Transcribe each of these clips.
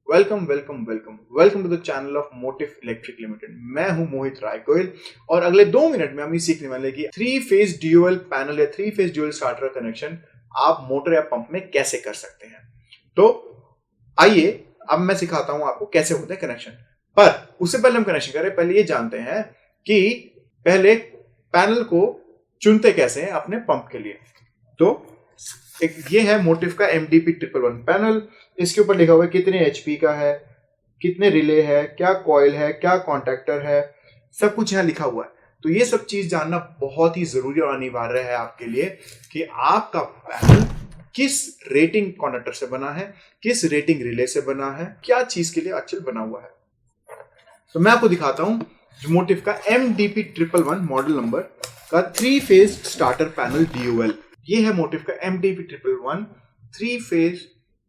Welcome welcome welcome welcome to the channel of Motive Electric Limited. मैं हूं मोहित राय गोयल और अगले 2 मिनट में हम ये सीखने वाले कि 3 फेज ड्यूअल पैनल या 3 फेज ड्यूअल स्टार्टर कनेक्शन आप मोटर या पंप में कैसे कर सकते हैं। तो आइए अब मैं सिखाता हूं आपको कैसे होते हैं कनेक्शन। पर उससे पहले हम कनेक्शन करें, पहले ये जानते हैं कि पहले पैनल को चुनते कैसे हैं अपने पंप के लिए। तो एक ये है मोटिव का MDP 111 पैनल। इसके ऊपर लिखा हुआ है कितने HP का है, कितने रिले है, क्या कॉइल है, क्या कॉन्टैक्टर है, सब कुछ यहाँ लिखा हुआ है। तो ये सब चीज जानना बहुत ही जरूरी और अनिवार्य है आपके लिए कि आपका पैनल किस रेटिंग कॉन्टैक्टर से बना है, किस रेटिंग रिले से बना है, क्या चीज के लिए एक्चुअल बना हुआ है। तो मैं आपको दिखाता हूं मोटिव का MDP 111 मॉडल नंबर का 3 फेज स्टार्टर पैनल ड्यूअल। ये है मोटिव का MDP 111 3 फेज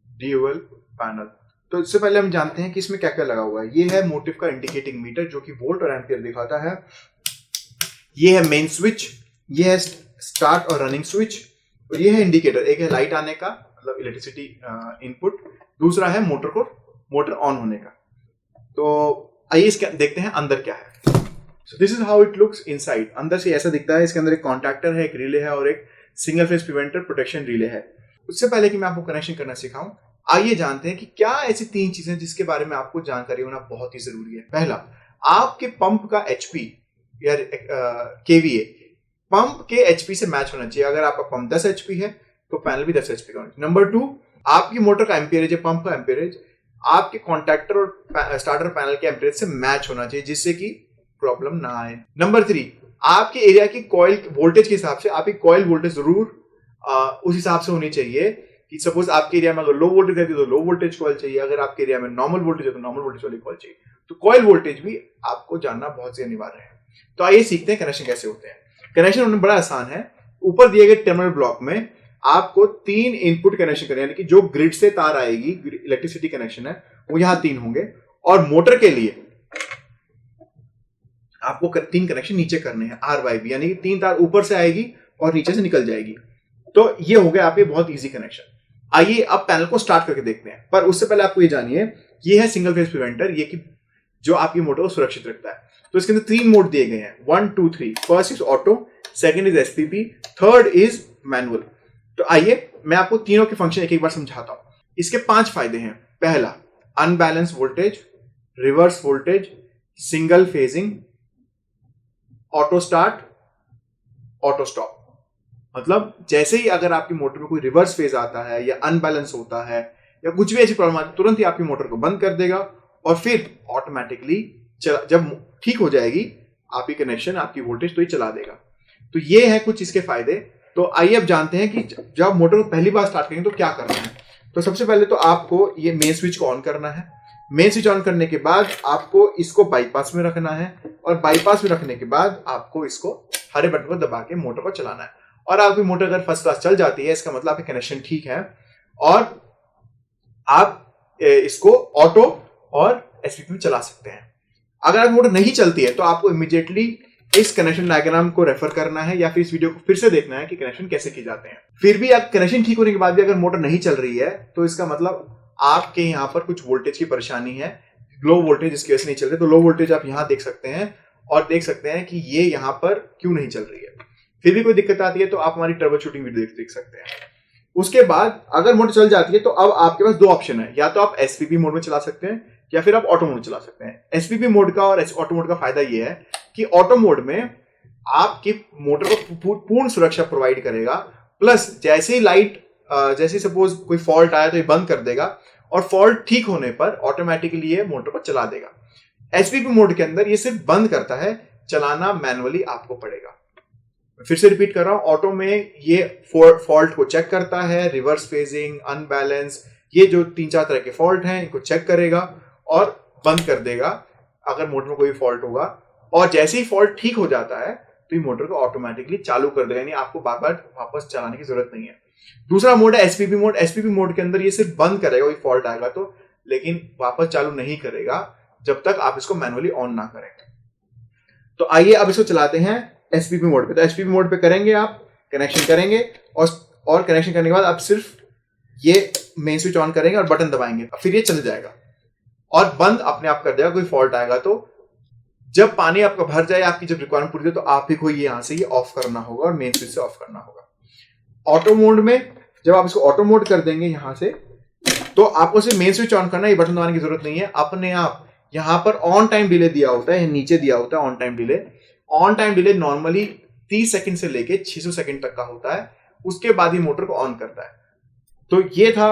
ड्यूअल पैनल। तो इससे पहले हम जानते हैं कि इसमें क्या क्या लगा हुआ है। ये है मोटिव का इंडिकेटिंग मीटर जो कि वोल्ट और एम्पियर दिखाता है। ये है मेन स्विच, ये है स्टार्ट और रनिंग स्विच, और ये है इंडिकेटर। एक है लाइट आने का मतलब इलेक्ट्रिसिटी इनपुट, दूसरा है मोटर ऑन होने का। तो आइए इसके देखते हैं अंदर क्या है। So this is how it looks inside. अंदर से ऐसा दिखता है। इसके अंदर एक कॉन्टैक्टर है, एक रिले है और एक single phase preventer protection relay है। उससे पहले कि मैं आपको कनेक्शन करना सिखाऊं, आइए जानते हैं कि क्या ऐसी 3 चीजें जिसके बारे में आपको जानकारी होना बहुत ही जरूरी है। पहला, आपके पंप का HP या KVA पंप के HP से मैच होना चाहिए। अगर आपका पंप 10 HP है तो पैनल भी 10 HP का होना चाहिए। नंबर 2, आपकी मोटर का एम्पियरेज या पंप का एम्पियरेज आपके कॉन्टैक्टर और स्टार्टर पैनल के एम्पियरेज से मैच होना चाहिए जिससे कि प्रॉब्लम ना आए। नंबर 3, आपके एरिया की कॉइल वोल्टेज के हिसाब से आपकी कॉइल वोल्टेज जरूर उस हिसाब से होनी चाहिए कि सपोज आपके एरिया में अगर लो वोल्टेज है तो लो वोल्टेज कॉइल चाहिए, अगर आपके एरिया में नॉर्मल वोल्टेज है तो नॉर्मल वोल्टेज वाली कॉइल चाहिए। तो कॉइल वोल्टेज भी आपको जानना बहुत से अनिवार्य है। तो आइए सीखते हैं कनेक्शन कैसे होते हैं। कनेक्शन होना बड़ा आसान है। ऊपर दिए गए टर्मिनल ब्लॉक में आपको 3 इनपुट कनेक्शन करने, यानी कि जो ग्रिड से तार आएगी, इलेक्ट्रिसिटी कनेक्शन है वो यहां 3 होंगे, और मोटर के लिए आपको 3 कनेक्शन नीचे करने हैं RYB, यानी कि 3 तार ऊपर से आएगी और नीचे से निकल जाएगी। तो ये हो गया आपके बहुत इजी कनेक्शन। आइए अब पैनल को स्टार्ट करके देखते हैं। पर उससे पहले आपको ये जानिए, ये है सिंगल फेज प्रिवेंटर, ये कि जो आपकी मोटर को सुरक्षित रखता है। तो इसके अंदर 3 मोड दिए गए हैं, 1 2 3। First is auto, second is SPP, third is manual. तो आइए मैं आपको तीनों के फंक्शन एक बार समझाता हूं। इसके 5 फायदे हैं। पहला, unbalance voltage, reverse voltage, single phasing, auto start, auto stop. मतलब जैसे ही अगर आपकी मोटर में कोई रिवर्स फेज आता है या अनबैलेंस होता है या कुछ भी ऐसी प्रॉब्लम आती है, तुरंत ही आपकी मोटर को बंद कर देगा और फिर ऑटोमेटिकली जब ठीक हो जाएगी आपकी कनेक्शन, आपकी वोल्टेज, तो ही चला देगा। तो ये है कुछ इसके फायदे। तो आइए अब जानते हैं कि जब मोटर को पहली बार स्टार्ट करेंगे तो क्या करना है। तो सबसे पहले तो आपको ये मेन स्विच को ऑन करना है। मेन स्विच ऑन करने के बाद आपको इसको बाईपास में रखना है, और बाईपास में रखने के बाद आपको इसको हरे बटन को दबा के मोटर को चलाना है। और आपकी मोटर अगर फर्स्ट क्लास चल जाती है, इसका मतलब आपके कनेक्शन ठीक है और आप इसको ऑटो और SPP में चला सकते हैं। अगर आपकी मोटर नहीं चलती है तो आपको इमीडिएटली इस कनेक्शन डायग्राम को रेफर करना है या फिर इस वीडियो को फिर से देखना है कि कनेक्शन कैसे किए जाते हैं। फिर भी आप कनेक्शन ठीक होने के बाद भी अगर मोटर नहीं चल रही है तो इसका मतलब आपके यहाँ पर कुछ वोल्टेज की परेशानी है, लो वोल्टेज, जिसकी वजह से नहीं चल रही। तो लो वोल्टेज आप यहाँ देख सकते हैं और देख सकते हैं कि ये यहाँ पर क्यों नहीं चल रही है। फिर भी कोई दिक्कत आती है तो आप हमारी ट्रबल शूटिंग वीडियो देख सकते हैं। उसके बाद अगर मोटर चल जाती है तो अब आपके पास 2 ऑप्शन है, या तो आप SPP मोड में चला सकते हैं या फिर आप ऑटो मोड में चला सकते हैं। SPP मोड का और ऑटो मोड का फायदा ये है कि ऑटो मोड में आपकी मोटर को पूर्ण सुरक्षा प्रोवाइड करेगा, प्लस जैसे ही लाइट, जैसे सपोज कोई फॉल्ट आया तो ये बंद कर देगा और फॉल्ट ठीक होने पर ऑटोमेटिकली ये मोटर को चला देगा। SPP मोड के अंदर ये सिर्फ बंद करता है, चलाना मैनुअली आपको पड़ेगा। फिर से रिपीट कर रहा हूं, ऑटो में ये फॉल्ट को चेक करता है, रिवर्स फेजिंग, अनबैलेंस, ये जो 3-4 तरह के फॉल्ट हैं इनको चेक करेगा और बंद कर देगा अगर मोटर में कोई फॉल्ट होगा। और जैसे ही फॉल्ट ठीक हो जाता है तो ये मोटर को ऑटोमेटिकली चालू कर देगा, यानी आपको बार बार वापस चलाने की जरूरत नहीं है। दूसरा मोड है SPP मोड। SPP मोड के अंदर ये सिर्फ बंद करेगा कोई फॉल्ट आएगा तो, लेकिन वापस चालू नहीं करेगा जब तक आप इसको मैनुअली ऑन ना करें। तो आइए अब इसको चलाते हैं SPP मोड पे। तो SPP मोड पे करेंगे, आप कनेक्शन करेंगे और कनेक्शन करने के बाद आप सिर्फ ये मेन स्विच ऑन करेंगे और बटन दबाएंगे, फिर ये चल जाएगा। और बंद अपने आप कर देगा कोई फॉल्ट आएगा तो। जब पानी आपका भर जाए, आपकी जब रिक्वायरमेंट पूरी हो, तो आप ही को ये यहां से ये ऑफ करना होगा और मेन स्विच से ऑफ करना होगा। ऑटो मोड में जब आप इसको ऑटो मोड कर देंगे यहां से, तो आपको सिर्फ मेन स्विच ऑन करना है, ये बटन दबाने की जरूरत नहीं है। अपने आप यहां पर ऑन टाइम डिले दिया होता है, नीचे दिया होता है on time delay. On time delay normally 30 second से लेके 600 सेकंड तक का होता है, उसके बाद ही मोटर को ऑन करता है। तो ये था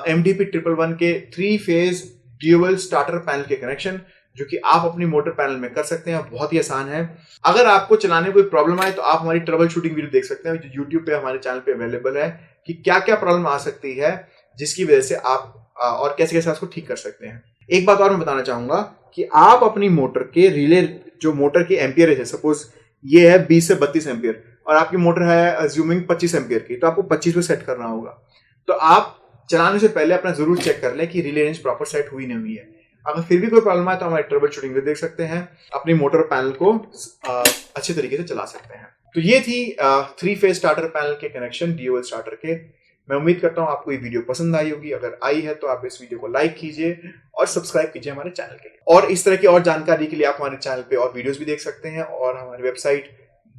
MDP 111 के 3 फेज ड्यूअल स्टार्टर पैनल के कनेक्शन, जो कि आप अपनी मोटर पैनल में कर सकते हैं, बहुत ही आसान है। अगर आपको चलाने में कोई प्रॉब्लम आए तो आप हमारी ट्रबल शूटिंग वीडियो देख सकते हैं, जो यूट्यूब पे हमारे चैनल पे अवेलेबल है, कि क्या क्या प्रॉब्लम आ सकती है जिसकी वजह से आप और कैसे कैसे उसको ठीक कर सकते हैं। एक बात और मैं बताना चाहूंगा कि आप अपनी मोटर के रिले, जो मोटर की एम्पियर है, सपोज ये है 20 से 32 एम्पियर और आपकी मोटर है अज्यूमिंग 25 एम्पियर की, तो आपको 25 पे सेट करना होगा। तो आप चलाने से पहले अपना जरूर चेक कर लें कि रिले रेंज प्रॉपर सेट हुई नहीं हुई है। अगर फिर भी कोई प्रॉब्लम है तो हमारे ट्रबल शूटिंग में देख सकते हैं, अपनी मोटर पैनल को अच्छे तरीके से चला सकते हैं। तो ये थी 3 फेज स्टार्टर पैनल के कनेक्शन ड्यूअल स्टार्टर के। मैं उम्मीद करता हूं आपको ये वीडियो पसंद आई होगी। अगर आई है तो आप इस वीडियो को लाइक कीजिए और सब्सक्राइब कीजिए हमारे चैनल के लिए। और इस तरह की और जानकारी के लिए आप हमारे चैनल पे और वीडियोस भी देख सकते हैं, और हमारी वेबसाइट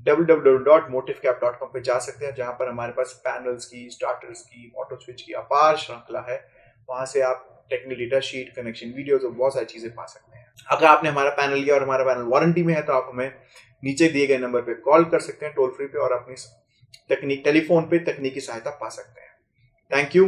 www.motivecap.com पे जा सकते हैं, जहां पर हमारे पास पैनल्स की, स्टार्टर्स की, ऑटो स्विच की अपार श्रृंखला है। वहां से आप technical data sheet, connection videos और बहुत सारी चीजें पा सकते हैं। अगर आपने हमारा पैनल लिया और हमारा पैनल वारंटी में है तो आप हमें नीचे दिए गए नंबर पे कॉल कर सकते हैं टोल फ्री पे, और अपनी टेलीफोन पे तकनीकी सहायता पा सकते हैं। Thank you.